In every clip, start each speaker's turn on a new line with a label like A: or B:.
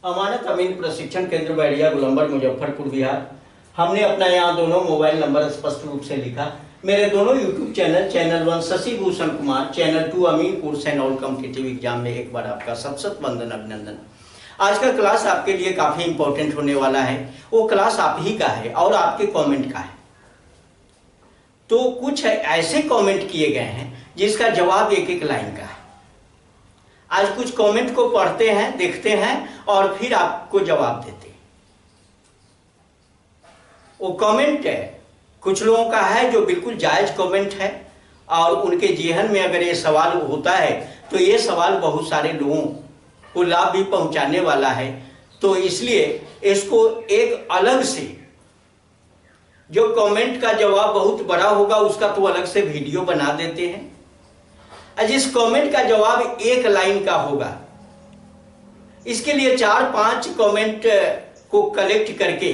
A: अमानत अमीन प्रशिक्षण केंद्र बैरिया गोलंबर मुजफ्फरपुर बिहार। हमने अपना यहाँ दोनों मोबाइल नंबर स्पष्ट रूप से लिखा। मेरे दोनों YouTube channel 1 Shashi Bhushan Kumar, channel 2 अमीन course and all competitive exam में एक बार आपका सत वंदन अभिनंदन। आज का क्लास आपके लिए काफी इंपॉर्टेंट होने वाला है। वो क्लास आप ही का है और आपके कमेंट का है। तो कुछ ऐसे कमेंट किए गए हैं जिसका जवाब एक एक लाइन का है। आज कुछ कमेंट को पढ़ते हैं, देखते हैं और फिर आपको जवाब देते हैं। वो कमेंट है कुछ लोगों का है जो बिल्कुल जायज कमेंट है और उनके जेहन में अगर ये सवाल होता है तो ये सवाल बहुत सारे लोगों को लाभ भी पहुंचाने वाला है। तो इसलिए इसको एक अलग से, जो कमेंट का जवाब बहुत बड़ा होगा उसका तो अलग से वीडियो बना देते हैं। जिस कमेंट का जवाब एक लाइन का होगा, इसके लिए 4-5 कमेंट को कलेक्ट करके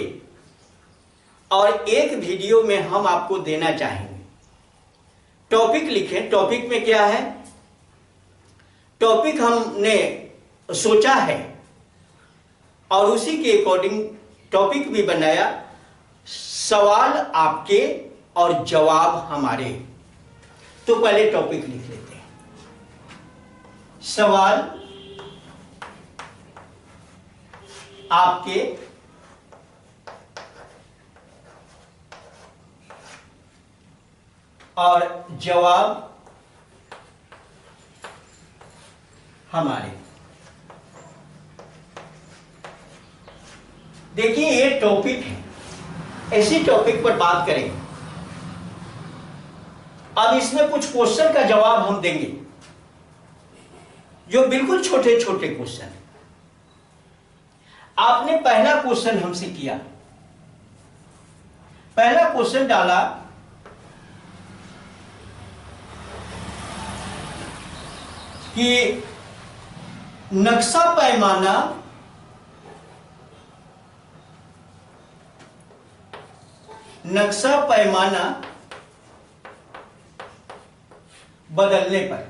A: और एक वीडियो में हम आपको देना चाहेंगे। टॉपिक लिखें। टॉपिक में क्या है? टॉपिक हमने सोचा है और उसी के अकॉर्डिंग टॉपिक भी बनाया। सवाल आपके और जवाब हमारे। तो पहले टॉपिक लिख लेते हैं। सवाल आपके और जवाब हमारे। देखिए ये टॉपिक है, ऐसी टॉपिक पर बात करेंगे। अब इसमें कुछ क्वेश्चन का जवाब हम देंगे जो बिल्कुल छोटे छोटे क्वेश्चन है। आपने पहला क्वेश्चन हमसे किया, पहला क्वेश्चन डाला कि नक्शा पैमाना बदलने पर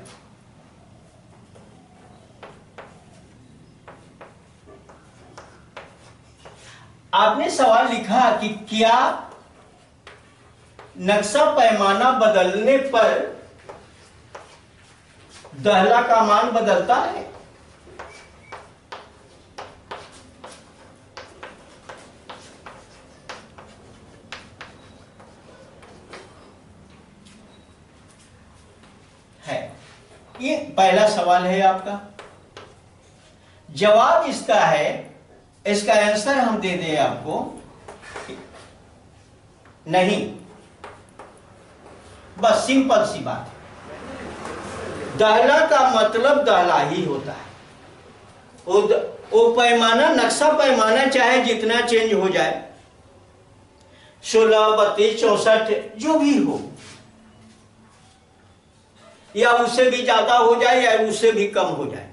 A: आपने सवाल लिखा कि क्या नक्शा पैमाना बदलने पर दहला का मान बदलता है? ये पहला सवाल है आपका। जवाब इसका है, इसका आंसर हम दे दें आपको, नहीं। बस सिंपल सी बात है। दहला का मतलब दहला ही होता है। वो पैमाना, नक्शा पैमाना चाहे जितना चेंज हो जाए, 16, 32, 64 जो भी हो, या उससे भी ज्यादा हो जाए या उससे भी कम हो जाए,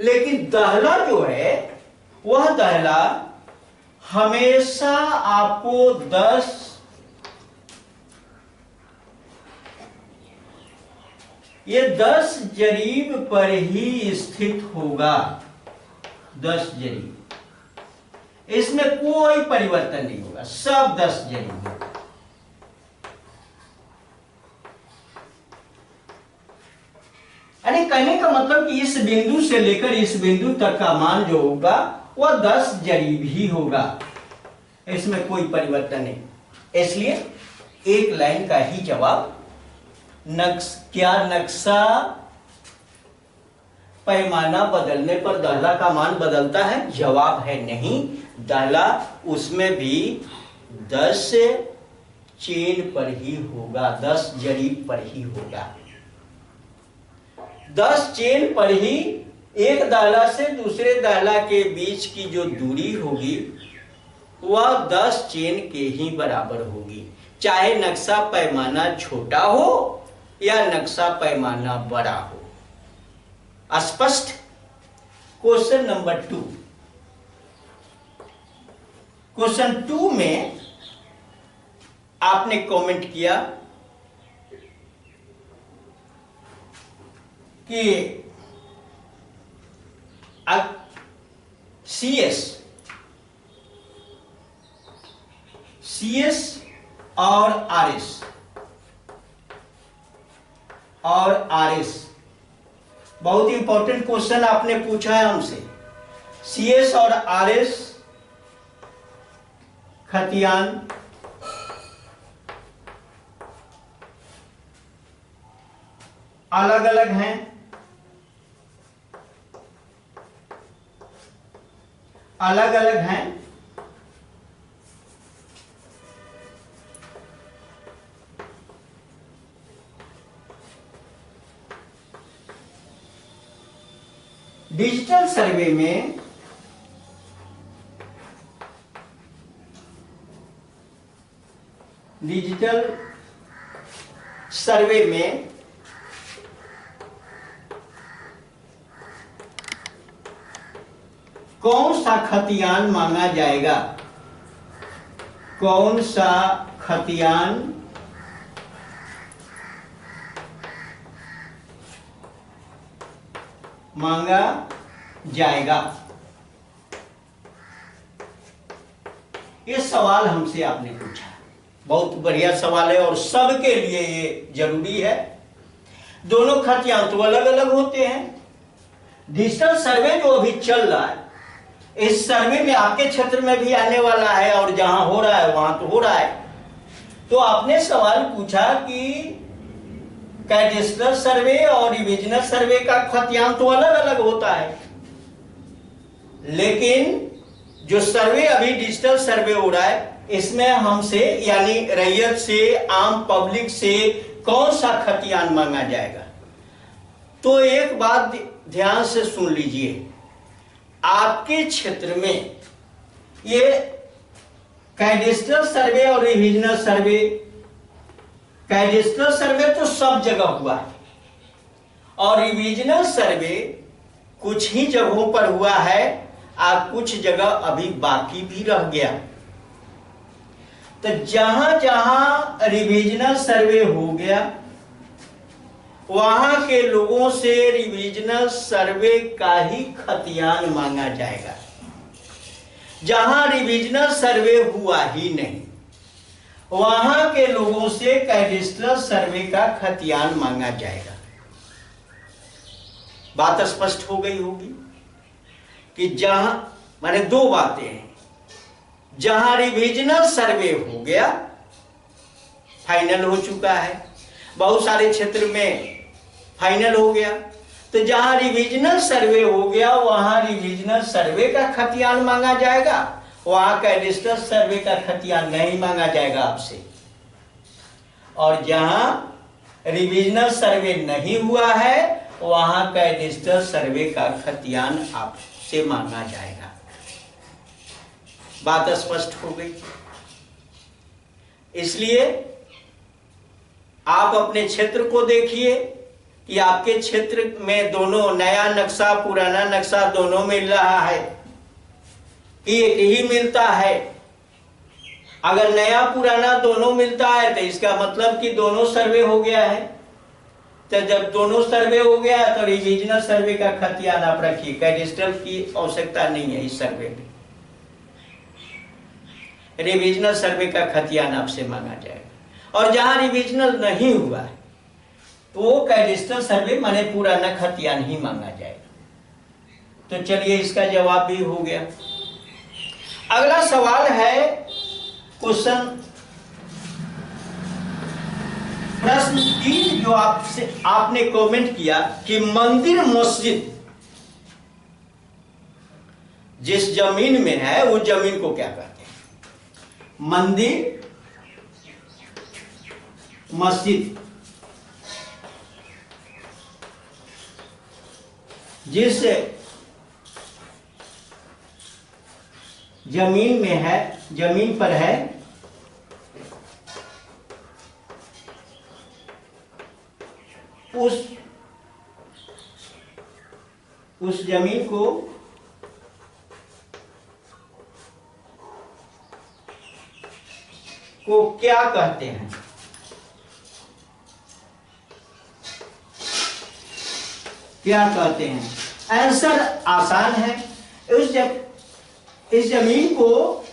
A: लेकिन दहला जो है वह दहला हमेशा आपको 10 जरीब पर ही स्थित होगा। 10 जरीब, इसमें कोई परिवर्तन नहीं होगा, सब 10 जरीब होगा। यानी कहने का मतलब कि इस बिंदु से लेकर इस बिंदु तक का मान जो होगा वह 10 जरीब ही होगा, इसमें कोई परिवर्तन नहीं। इसलिए एक लाइन का ही जवाब। क्या नक्शा पैमाना बदलने पर दहला का मान बदलता है? जवाब है नहीं। दहला उसमें भी 10 चेन पर ही होगा, 10 जरीब पर ही होगा। 10 चेन पर ही एक दहला से दूसरे दहला के बीच की जो दूरी होगी वह 10 चेन के ही बराबर होगी, चाहे नक्शा पैमाना छोटा हो या नक्शा पैमाना बड़ा हो। स्पष्ट? Question number 2। क्वेश्चन 2 में आपने कमेंट किया कि CS और RS बहुत इंपॉर्टेंट क्वेश्चन आपने पूछा है हमसे। CS और RS खतियान अलग अलग हैं, अलग अलग हैं। डिजिटल सर्वे में कौन सा खतियान मांगा जाएगा? कौन सा खतियान मांगा जाएगा? ये सवाल हमसे आपने पूछा है, बहुत बढ़िया सवाल है और सबके लिए ये जरूरी है। दोनों खतियान तो अलग अलग होते हैं। डिजिटल सर्वे जो अभी चल रहा है, इस सर्वे में आपके क्षेत्र में भी आने वाला है और जहां हो रहा है वहां तो हो रहा है। तो आपने सवाल पूछा कि कैडेस्ट्रल सर्वे और रिविजनल सर्वे का खतियान तो अलग अलग होता है, लेकिन जो सर्वे अभी डिजिटल सर्वे हो रहा है इसमें हमसे यानी रैयत से, आम पब्लिक से कौन सा खतियान मांगा जाएगा? तो एक बात ध्यान से सुन लीजिए, आपके क्षेत्र में ये कैडेस्ट्रल सर्वे और रिविजनल सर्वे, कैडेस्ट्रल सर्वे तो सब जगह हुआ है और रिविजनल सर्वे कुछ ही जगहों पर हुआ है और कुछ जगह अभी बाकी भी रह गया। तो जहां जहां रिविजनल सर्वे हो गया वहां के लोगों से रिविजनल सर्वे का ही खतियान मांगा जाएगा। जहां रिविजनल सर्वे हुआ ही नहीं वहां के लोगों से कैडेस्ट्रल सर्वे का खतियान मांगा जाएगा। बात स्पष्ट हो गई होगी कि जहां माने दो बातें हैं, जहां रिविजनल सर्वे हो गया, फाइनल हो चुका है, बहुत सारे क्षेत्र में फाइनल हो गया, तो जहां रिविजनल सर्वे हो गया वहां रिविजनल सर्वे का खतियान मांगा जाएगा, वहां कैडेस्ट्रल सर्वे का खतियान नहीं मांगा जाएगा आपसे। और जहां रिविजनल सर्वे नहीं हुआ है वहां कैडेस्ट्रल सर्वे का खतियान आपसे मांगा जाएगा। बात स्पष्ट हो गई। इसलिए आप अपने क्षेत्र को देखिए कि आपके क्षेत्र में दोनों नया नक्शा पुराना नक्शा दोनों मिल रहा है कि एक ही मिलता है। अगर नया पुराना दोनों मिलता है तो इसका मतलब कि दोनों सर्वे हो गया है। तो जब दोनों सर्वे हो गया तो रिविजनल सर्वे का खतियान आप रखिए, कैडेस्ट्रल की आवश्यकता नहीं है इस सर्वे में। रिविजनल सर्वे का खतियान आपसे मांगा जाएगा। और जहां रिविजनल नहीं हुआ है तो वो कैडेस्ट्रल सर्वे माने पुराना खतियान ही मांगा जाएगा। तो चलिए इसका जवाब भी हो गया। अगला सवाल है क्वेश्चन प्रश्न 3 जो आपने कमेंट किया कि मंदिर मस्जिद जिस जमीन में है उस जमीन को क्या कहते हैं? मंदिर मस्जिद जिस जमीन में है, जमीन पर है, उस जमीन को क्या कहते हैं? क्या कहते हैं? आंसर आसान है। इस जमीन को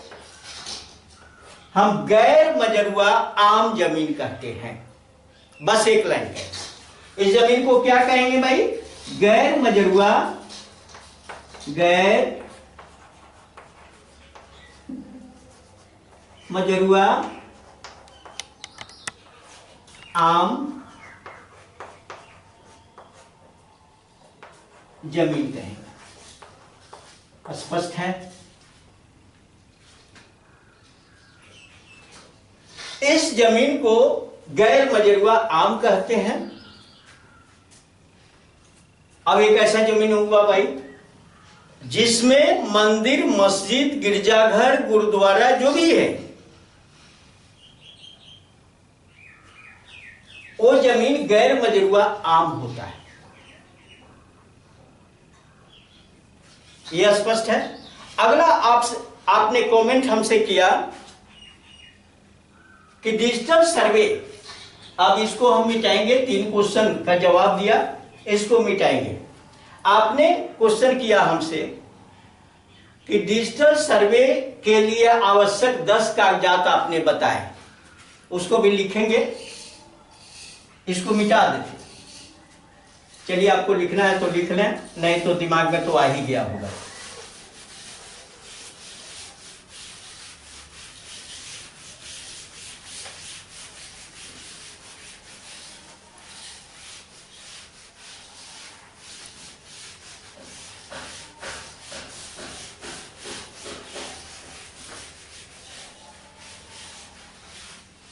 A: हम गैर मजरूआ आम जमीन कहते हैं। बस एक लाइन है। इस जमीन को क्या कहेंगे भाई? गैर मजरूआ, गैर मजरूआ आम जमीन कहेंगे। स्पष्ट है? इस जमीन को गैर मजरूआ आम कहते हैं। अब एक ऐसा जमीन हुआ भाई जिसमें मंदिर, मस्जिद, गिरजाघर, गुरुद्वारा जो भी है, वो जमीन गैर मजरूआ आम होता है। यह स्पष्ट है? अगला आपने कमेंट हमसे किया कि डिजिटल सर्वे, अब इसको हम मिटाएंगे। 3 क्वेश्चन का जवाब दिया, इसको मिटाएंगे। आपने क्वेश्चन किया हमसे कि डिजिटल सर्वे के लिए आवश्यक 10 कागजात आपने बताए, उसको भी लिखेंगे, इसको मिटा देते। चलिए, आपको लिखना है तो लिख लें, नहीं तो दिमाग में तो आ ही गया होगा।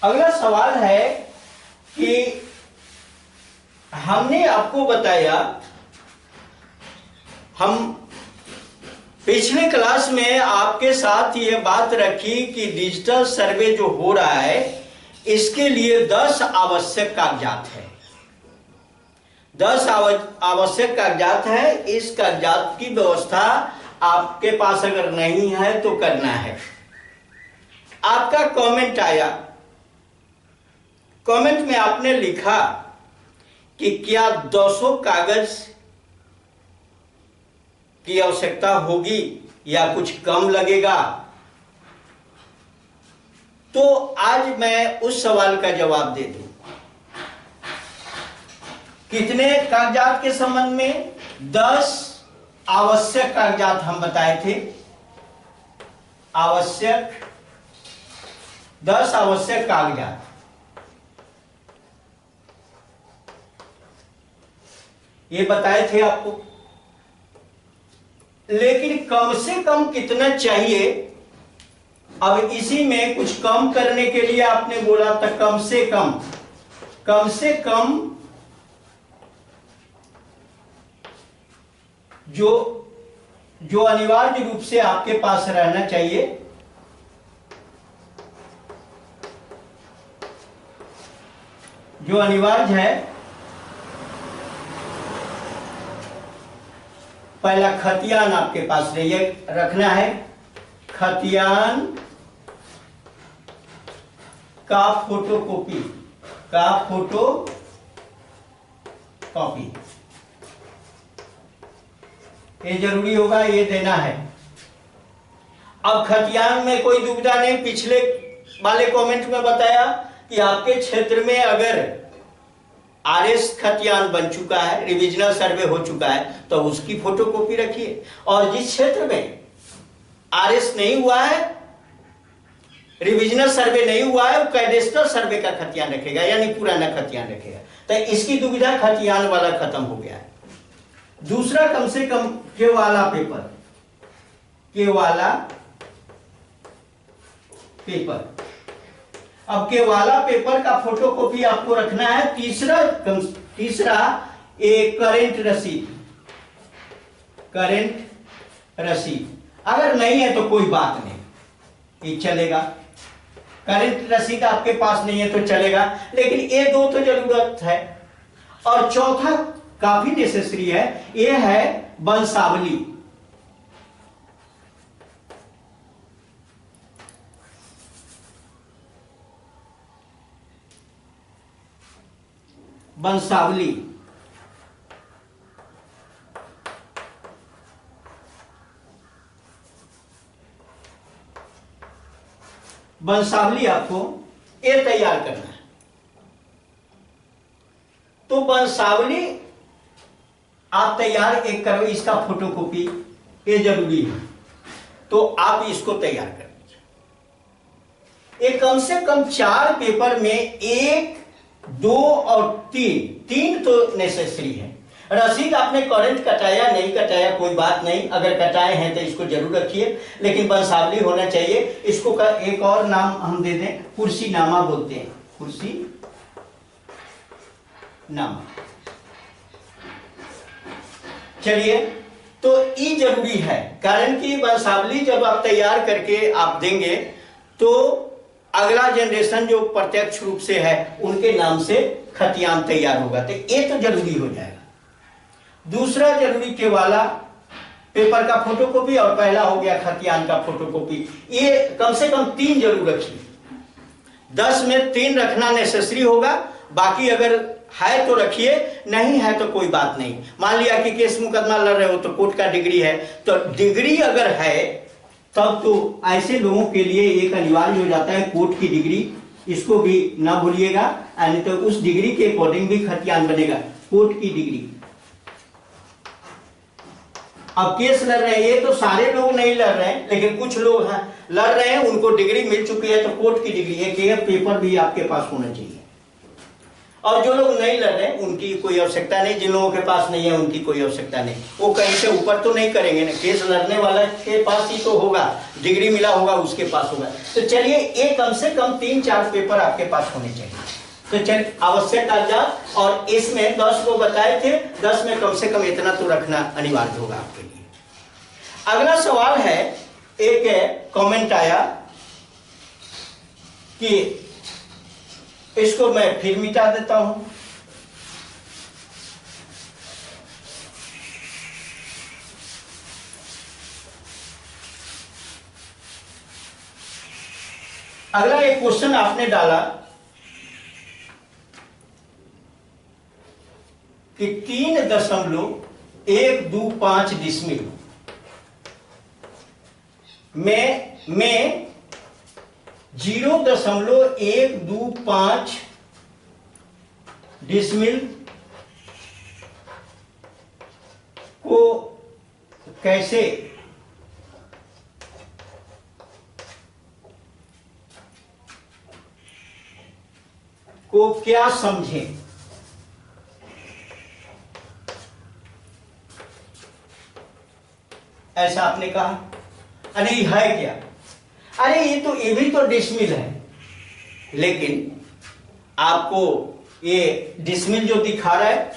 A: अगला सवाल है कि हमने आपको बताया, हम पिछले क्लास में आपके साथ ये बात रखी कि डिजिटल सर्वे जो हो रहा है इसके लिए 10 आवश्यक कागजात है। 10 आवश्यक कागजात है। इस कागजात की व्यवस्था आपके पास अगर नहीं है तो करना है। आपका कमेंट आया, कमेंट में आपने लिखा कि क्या 200 कागज की आवश्यकता होगी या कुछ कम लगेगा। तो आज मैं उस सवाल का जवाब दे दूं। कितने कागजात के संबंध में? 10 आवश्यक कागजात हम बताए थे। आवश्यक 10 आवश्यक कागजात। ये बताए थे आपको, लेकिन कम से कम कितना चाहिए? अब इसी में कुछ कम करने के लिए आपने बोला था कम से कम जो अनिवार्य रूप से आपके पास रहना चाहिए, जो अनिवार्य है, पहला खतियान आपके पास रखना है। खतियान का फोटोकॉपी, ये जरूरी होगा, ये देना है। अब खतियान में कोई दुविधा नहीं। पिछले वाले कमेंट में बताया कि आपके क्षेत्र में अगर आरएस खतियान बन चुका है, रिविजनल सर्वे हो चुका है, तो उसकी फोटोकॉपी रखिए। और जिस क्षेत्र में आरएस नहीं हुआ है, रिविजनल सर्वे नहीं हुआ है, वो कैडेस्ट्रल सर्वे का खतियान रखेगा, यानी पुराना खतियान रखेगा। तो इसकी दुविधा खतियान वाला खत्म हो गया है। दूसरा, कम से कम केवाला पेपर। अब केवाला पेपर का फोटोकॉपी आपको रखना है। तीसरा एक करेंट रसीद। अगर नहीं है तो कोई बात नहीं, ये चलेगा। करेंट रसीद आपके पास नहीं है तो चलेगा, लेकिन ये 2 तो जरूरत है। और चौथा काफी नेसेसरी है, ये है वंशावली। वंशावली आपको ये तैयार करना है। तो वंशावली आप तैयार एक करो, इसका फोटोकॉपी ये जरूरी है, तो आप इसको तैयार कर लीजिए। ये कम से कम 4 पेपर में 1, 2 और 3 तो नेसेसरी है। रसीद आपने करंट कटाया नहीं कटाया कोई बात नहीं, अगर कटाए हैं तो इसको जरूर रखिए, लेकिन वंशावली होना चाहिए। इसको का एक और नाम हम दे दें, कुर्सी नामा बोलते हैं, कुर्सी नामा। चलिए, तो ई जरूरी है, कारण कि वंशावली जब आप तैयार करके आप देंगे तो अगला जनरेशन जो प्रत्यक्ष रूप से है उनके नाम से खतियान तैयार होगा, तो ये तो जरूरी हो जाएगा। दूसरा जरूरी के वाला पेपर का फोटोकॉपी, और पहला हो गया खतियान का फोटोकॉपी। ये कम से कम 3 जरूर रखिए। 10 में 3 रखना नेसेसरी होगा, बाकी अगर है तो रखिए, नहीं है तो कोई बात नहीं। मान लिया कि केस मुकदमा लड़ रहे हो तो कोर्ट का डिग्री है, तो डिग्री अगर है तब तो ऐसे लोगों के लिए एक अनिवार्य हो जाता है कोर्ट की डिग्री, इसको भी ना भूलिएगा, यानी तो उस डिग्री के अकॉर्डिंग भी खतियान बनेगा, कोर्ट की डिग्री। अब केस लड़ रहे हैं, ये तो सारे लोग नहीं लड़ रहे हैं, लेकिन कुछ लोग हैं लड़ रहे हैं, उनको डिग्री मिल चुकी है, तो कोर्ट की डिग्री एक पेपर भी आपके पास होना चाहिए। और जो लोग नहीं लड़ रहे हैं उनकी कोई आवश्यकता नहीं, जिन लोगों के पास नहीं है उनकी कोई आवश्यकता नहीं, वो कहीं से ऊपर तो नहीं करेंगे ना, केस लड़ने वाला के पास ही तो होगा, डिग्री मिला होगा उसके पास होगा। तो चलिए, ये कम से कम 3-4 पेपर आपके पास होने चाहिए। तो चलिए, आवश्यक कागजात, और इसमें 10 को बताए थे, 10 में कम से कम इतना तो रखना अनिवार्य होगा आपके लिए। अगला सवाल है, एक कमेंट आया कि इसको मैं फिर मिटा देता हूं। अगला एक क्वेश्चन आपने डाला कि 3.125 डिसमिल में 0.125 डिसमिल को कैसे क्या समझें। ऐसा आपने कहा, अरे है क्या, अरे ये भी तो डिसमिल है, लेकिन आपको ये डिसमिल जो दिखा रहा है,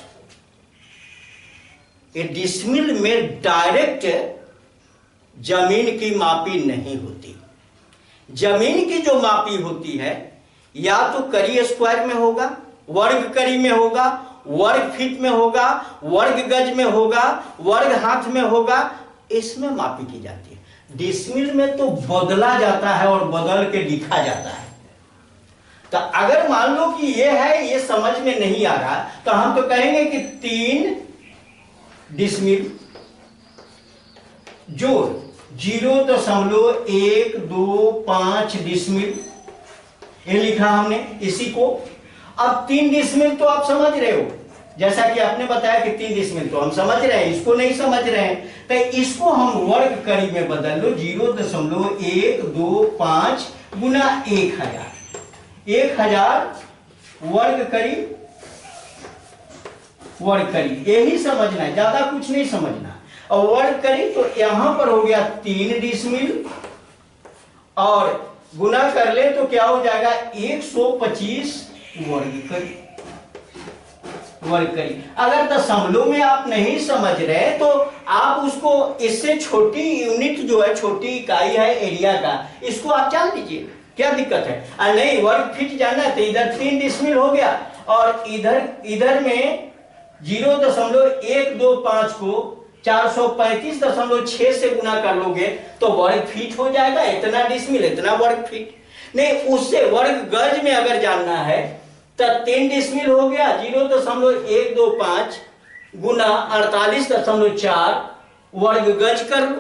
A: ये डिसमिल में डायरेक्ट जमीन की मापी नहीं होती। जमीन की जो मापी होती है या तो करी स्क्वायर में होगा, वर्ग करी में होगा, वर्ग फीट में होगा, वर्ग गज में होगा, वर्ग हाथ में होगा, इसमें मापी की जाती है। डिसमिल में तो बदला जाता है और बदल के लिखा जाता है। तो अगर मान लो कि ये है, ये समझ में नहीं आ रहा, तो हम तो कहेंगे कि 3 डिसमिल जोड़ 0.125 डिसमिल, ये लिखा हमने इसी को। अब 3 डिसमिल तो आप समझ रहे हो, जैसा कि आपने बताया कि 3 डिसमिल तो हम समझ रहे हैं, इसको नहीं समझ रहे हैं, तो इसको हम वर्ग करी में बदल लो। 0.125 गुना 1000, 1000 वर्ग करी, यही समझना है, ज्यादा कुछ नहीं समझना। और वर्ग करी तो यहां पर हो गया 3 डिसमिल, और गुना कर ले तो क्या हो जाएगा 125 वर्ग करी। अगर दशमलव में आप नहीं समझ रहे तो आप उसको इससे छोटी यूनिट जो है, छोटी इकाई है एरिया का, इसको आप जान लीजिए, क्या दिक्कत है। नहीं वर्ग फीट जाना है तो इधर 3 डिसमिल हो गया, और इधर में 0.125 को 435.6 से गुना कर लोगे तो वर्ग फीट हो जाएगा। इतना डिसमिल, इतना वर्ग फीट। नहीं, उससे वर्ग गज में अगर जानना है तो 3 डिसमिल हो गया, 0.125 गुना 48.4 वर्ग गज कर लो।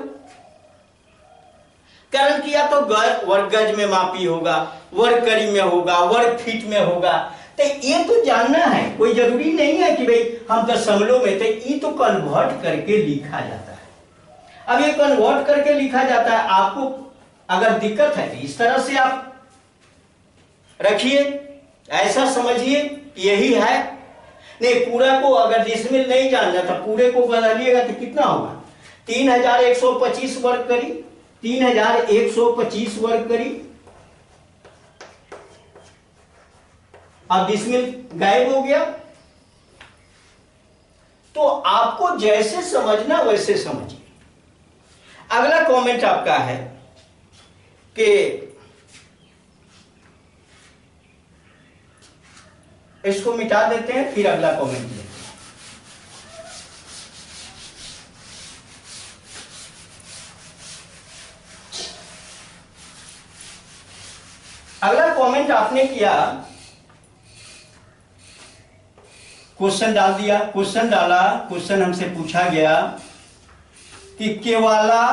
A: कारण कि या तो वर्ग गज में मापी होगा, वर्ग करी में होगा, वर्ग फीट में होगा। तो ये तो जानना है, कोई जरूरी नहीं है कि भाई हम दशमलव में, तो ये तो कन्वर्ट करके लिखा जाता है। अब ये कन्वर्ट करके लिखा जाता है, आपको अगर दिक्कत है तो इस तरह से आप रखिए, ऐसा समझिए यही है। नहीं, पूरा को अगर डिसमिल नहीं जानना था, पूरे को बदलिएगा तो कितना होगा, 3125 वर्ग करी, 3125 वर्ग करी। अब डिसमिल गायब हो गया। तो आपको जैसे समझना वैसे समझिए। अगला कमेंट आपका है कि इसको मिटा देते हैं, फिर अगला कमेंट लेते हैं। अगला कमेंट आपने किया, क्वेश्चन डाल दिया, क्वेश्चन डाला, क्वेश्चन हमसे पूछा गया कि केवाला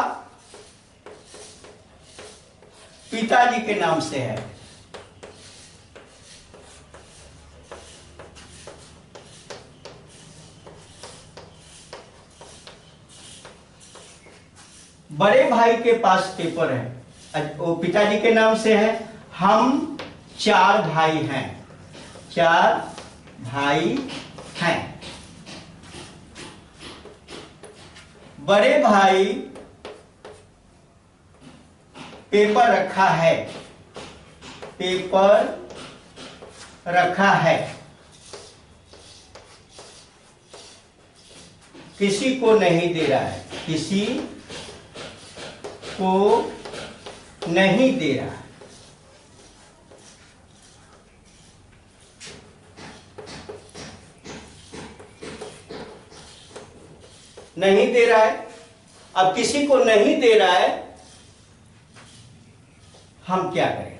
A: पिताजी के नाम से है। बड़े भाई के पास पेपर है, वो पिताजी के नाम से है। हम 4 भाई हैं, 4 भाई हैं। बड़े भाई पेपर रखा है, पेपर रखा है, किसी को नहीं दे रहा है, किसी को नहीं दे रहा है। नहीं दे रहा है। अब किसी को नहीं दे रहा है, हम क्या करें?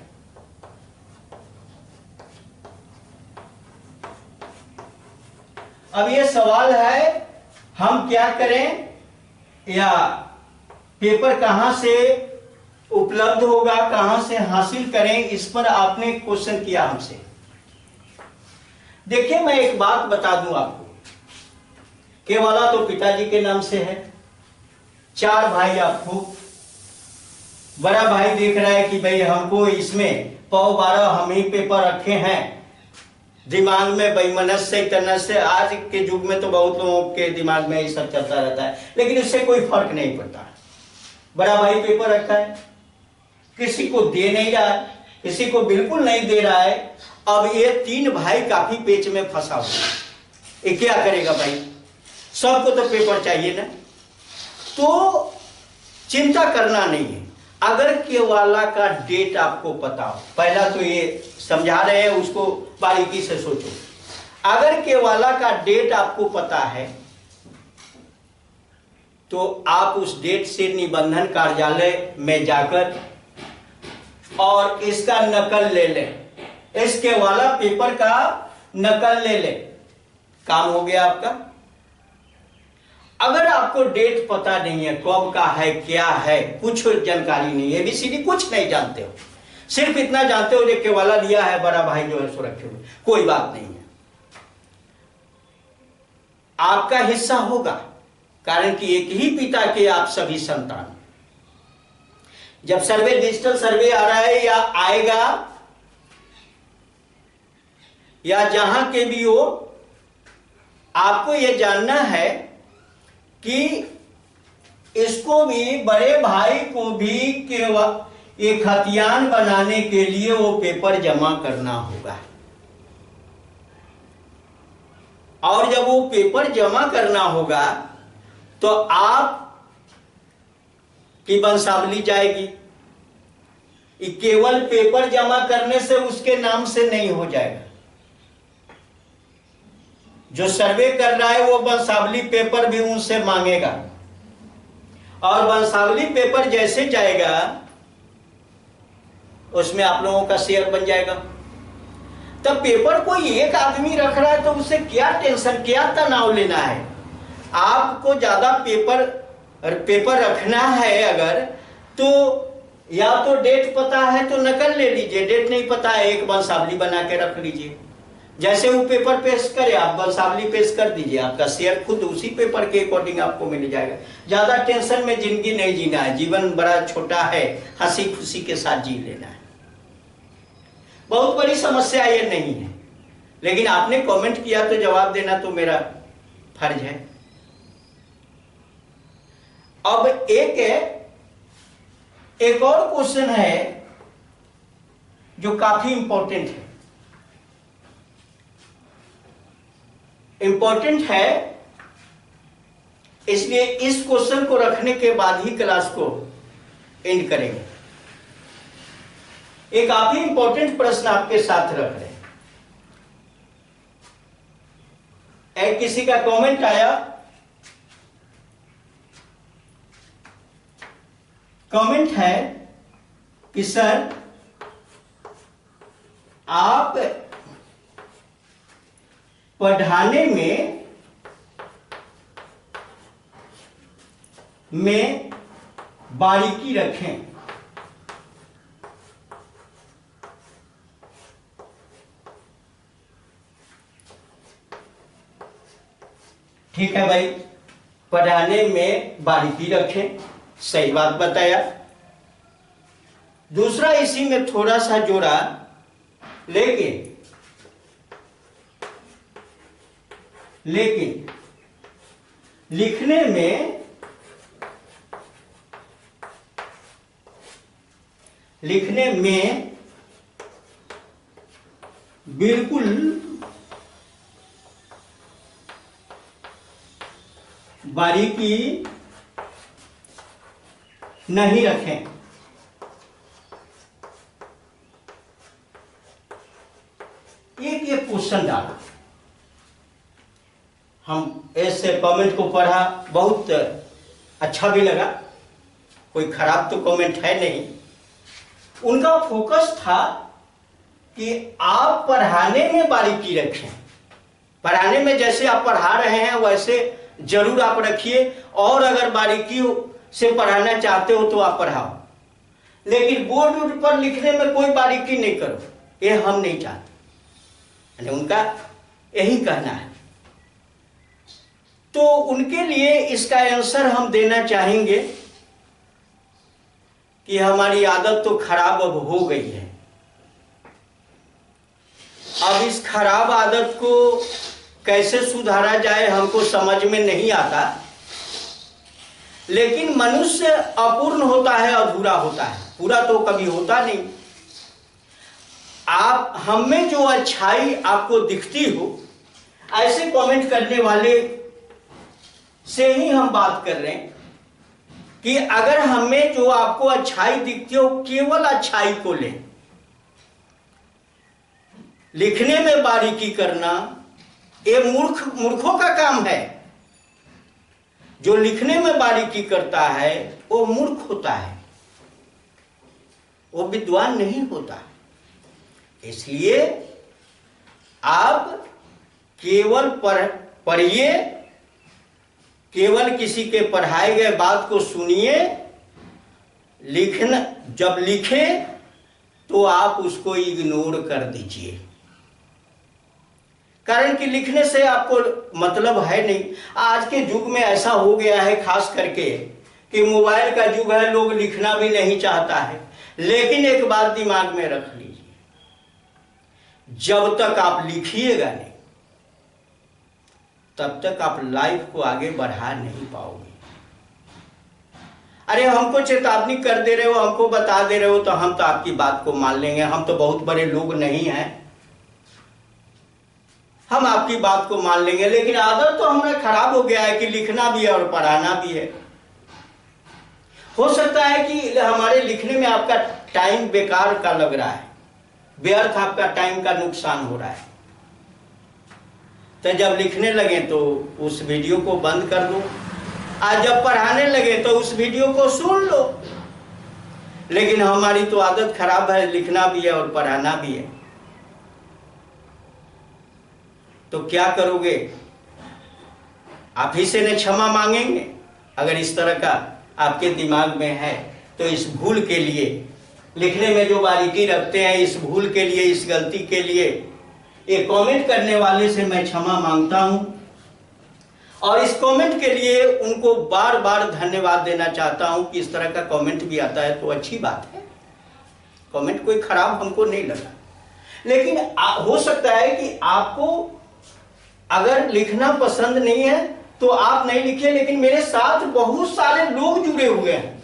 A: अब ये सवाल है, हम क्या करें या पेपर कहां से उपलब्ध होगा, कहां से हासिल करें, इस पर आपने क्वेश्चन किया हमसे। देखिए, मैं एक बात बता दूं आपको, केवाला तो पिताजी के नाम से है, 4 भाई आपको, बड़ा भाई देख रहा है कि भाई हमको इसमें 12 हम ही पेपर रखे हैं, दिमाग में वैमनस्य तनस्य, आज के युग में तो बहुत लोगों के दिमाग में ये सब चलता रहता है, लेकिन इससे कोई फर्क नहीं पड़ता। बड़ा भाई पेपर रखा है, किसी को दे नहीं रहा है, किसी को बिल्कुल नहीं दे रहा है। अब ये 3 भाई काफी पेच में फंसा हुआ है, ये क्या करेगा भाई, सबको तो पेपर चाहिए ना। तो चिंता करना नहीं है, अगर केवाला का डेट आपको पता हो, पहला तो ये समझा रहे हैं, उसको बारीकी से सोचो। अगर केवाला का डेट आपको पता है तो आप उस डेट से निबंधन कार्यालय में जाकर और इसका नकल ले लें, इस केवाला पेपर का नकल ले लें, काम हो गया आपका। अगर आपको डेट पता नहीं है, कब का है, क्या है, कुछ जानकारी नहीं है, एबीसीडी कुछ नहीं जानते हो, सिर्फ इतना जानते हो कि केवाला लिया है, बड़ा भाई जो है सो रखे हुए, कोई बात नहीं है, आपका हिस्सा होगा, कारण कि एक ही पिता के आप सभी संतान। जब सर्वे, डिजिटल सर्वे आ रहा है या आएगा, या जहां के भी हो, आपको यह जानना है कि इसको भी, बड़े भाई को भी एक खतियान बनाने के लिए वो पेपर जमा करना होगा। और जब वो पेपर जमा करना होगा तो आप की वंशावली जाएगी। ये केवल पेपर जमा करने से उसके नाम से नहीं हो जाएगा, जो सर्वे कर रहा है वो वंशावली पेपर भी उनसे मांगेगा, और वंशावली पेपर जैसे जाएगा उसमें आप लोगों का शेयर बन जाएगा। तब पेपर कोई एक आदमी रख रहा है तो उससे क्या टेंशन, क्या तनाव लेना है। आपको ज्यादा पेपर रखना है अगर, तो या तो डेट पता है तो नकल ले लीजिए, डेट नहीं पता है एक वंशावली बना के रख लीजिए। जैसे वो पेपर पेश करे आप वंशावली पेश कर दीजिए, आपका शेयर खुद उसी पेपर के अकॉर्डिंग आपको मिल जाएगा। ज्यादा टेंशन में जिंदगी नहीं जीना है, जीवन बड़ा छोटा है, हंसी खुशी के साथ जी लेना है। बहुत बड़ी समस्या ये नहीं है, लेकिन आपने कमेंट किया तो जवाब देना तो मेरा फर्ज है। अब एक और क्वेश्चन है जो काफी इंपॉर्टेंट है। इंपॉर्टेंट है इसलिए इस क्वेश्चन को रखने के बाद ही क्लास को एंड करेंगे। एक काफी इंपॉर्टेंट प्रश्न आपके साथ रख रहे हैं। एक किसी का कमेंट आया, कमेंट है कि सर आप पढ़ाने में बारीकी रखें। ठीक है भाई, पढ़ाने में बारीकी रखें, सही बात बताया। दूसरा इसी में थोड़ा सा जोड़ा, लेकिन लिखने में बिल्कुल बारीकी नहीं रखें। एक क्वेश्चन डाला, हम ऐसे कमेंट को पढ़ा, बहुत अच्छा भी लगा, कोई खराब तो कमेंट है नहीं। उनका फोकस था कि आप पढ़ाने में बारीकी रखें। पढ़ाने में जैसे आप पढ़ा रहे हैं वैसे जरूर आप रखिए, और अगर बारीकी से पढ़ाना चाहते हो तो आप पढ़ाओ, लेकिन बोर्ड पर लिखने में कोई बारीकी नहीं करो, ये हम नहीं चाहते। उनका यही कहना है। तो उनके लिए इसका आंसर हम देना चाहेंगे कि हमारी आदत तो खराब अब हो गई है। अब इस खराब आदत को कैसे सुधारा जाए हमको समझ में नहीं आता, लेकिन मनुष्य अपूर्ण होता है, अधूरा होता है, पूरा तो कभी होता नहीं। आप हम में जो अच्छाई आपको दिखती हो, ऐसे कमेंट करने वाले से ही हम बात कर रहे हैं कि अगर हमें जो आपको अच्छाई दिखती हो केवल अच्छाई को लें। लिखने में बारीकी करना ये मूर्खों का काम है। जो लिखने में बारीकी करता है वो मूर्ख होता है, वो विद्वान नहीं होता। इसलिए आप केवल पढ़िए, केवल किसी के पढ़ाए गए बात को सुनिए। जब लिखे तो आप उसको इग्नोर कर दीजिए, कारण कि लिखने से आपको मतलब है नहीं। आज के युग में ऐसा हो गया है, खास करके कि मोबाइल का युग है, लोग लिखना भी नहीं चाहता है। लेकिन एक बात दिमाग में रख लीजिए, जब तक आप लिखिएगा नहीं तब तक आप लाइफ को आगे बढ़ा नहीं पाओगे। अरे हमको चेतावनी कर दे रहे हो, हमको बता दे रहे हो, तो हम तो आपकी बात को मान लेंगे। हम तो बहुत बड़े लोग नहीं हैं, हम आपकी बात को मान लेंगे। लेकिन आदत तो हमारा खराब हो गया है कि लिखना भी है और पढ़ाना भी है। हो सकता है कि हमारे लिखने में आपका टाइम बेकार का लग रहा है, व्यर्थ आपका टाइम का नुकसान हो रहा है। तो जब लिखने लगे तो उस वीडियो को बंद कर दो, आज जब पढ़ाने लगे तो उस वीडियो को सुन लो। लेकिन हमारी तो आदत खराब है, लिखना भी है और पढ़ाना भी है। तो क्या करोगे? आप ही से न क्षमा मांगेंगे अगर इस तरह का आपके दिमाग में है तो इस भूल के लिए, लिखने में जो बारीकी रखते हैं, इस भूल के लिए, इस गलती के लिए ये कमेंट करने वाले से मैं क्षमा मांगता हूं और इस कमेंट के लिए उनको बार बार धन्यवाद देना चाहता हूं कि इस तरह का कमेंट भी आता है तो अच्छी बात है। कमेंट कोई खराब हमको नहीं लगा, लेकिन हो सकता है कि आपको अगर लिखना पसंद नहीं है तो आप नहीं लिखिए, लेकिन मेरे साथ बहुत सारे लोग जुड़े हुए हैं,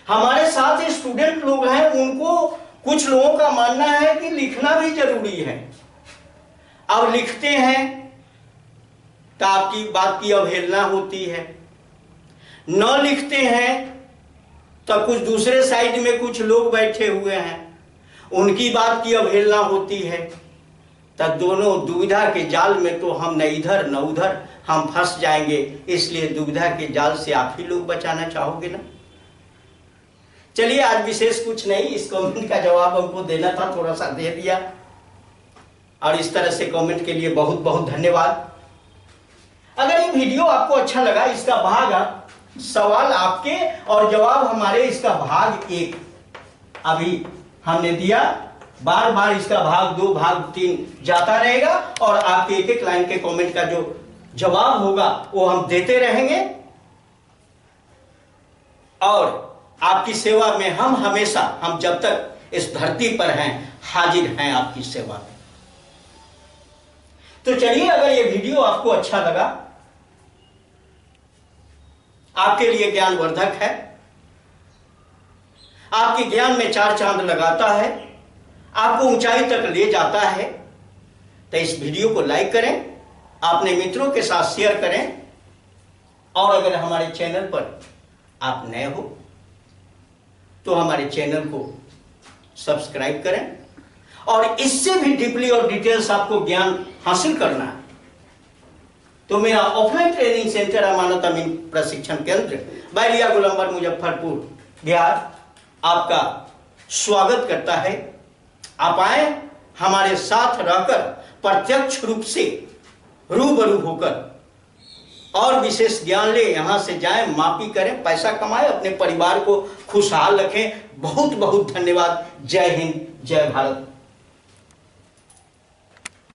A: हमारे साथ स्टूडेंट लोग हैं, उनको कुछ लोगों का मानना है कि लिखना भी जरूरी है। अब लिखते हैं तो आपकी बात की अवहेलना होती है, न लिखते हैं तो कुछ दूसरे साइड में कुछ लोग बैठे हुए हैं, उनकी बात की अवहेलना होती है, तब दोनों दुविधा के जाल में तो हम न इधर न उधर हम फंस जाएंगे। इसलिए दुविधा के जाल से आप ही लोग बचाना चाहोगे ना। चलिए, आज विशेष कुछ नहीं, इस कमेंट का जवाब हमको देना था, थोड़ा सा दे दिया, और इस तरह से कमेंट के लिए बहुत बहुत धन्यवाद। अगर ये वीडियो आपको अच्छा लगा, इसका भाग सवाल आपके और जवाब हमारे, इसका भाग 1 अभी हमने दिया, बार बार इसका भाग 2 भाग 3 जाता रहेगा और आपके एक एक लाइन के कमेंट का जो जवाब होगा वो हम देते रहेंगे और आपकी सेवा में हम हमेशा, हम जब तक इस धरती पर हैं, हाजिर हैं आपकी सेवा में। तो चलिए, अगर ये वीडियो आपको अच्छा लगा, आपके लिए ज्ञानवर्धक है, आपके ज्ञान में 4 चांद लगाता है, आपको ऊंचाई तक ले जाता है, तो इस वीडियो को लाइक करें, अपने मित्रों के साथ शेयर करें, और अगर हमारे चैनल पर आप नए हो तो हमारे चैनल को सब्सक्राइब करें। और इससे भी डीपली और डिटेल्स आपको ज्ञान हासिल करना है तो मेरा ऑफलाइन ट्रेनिंग सेंटर अमानत अमीन प्रशिक्षण केंद्र बैरिया गोलंबर मुजफ्फरपुर बिहार आपका स्वागत करता है। आप आए, हमारे साथ रहकर प्रत्यक्ष रूप से रूबरू होकर और विशेष ज्ञान ले, यहां से जाएं, मापी करें, पैसा कमाएं, अपने परिवार को खुशहाल रखें। बहुत बहुत धन्यवाद। जय हिंद, जय भारत।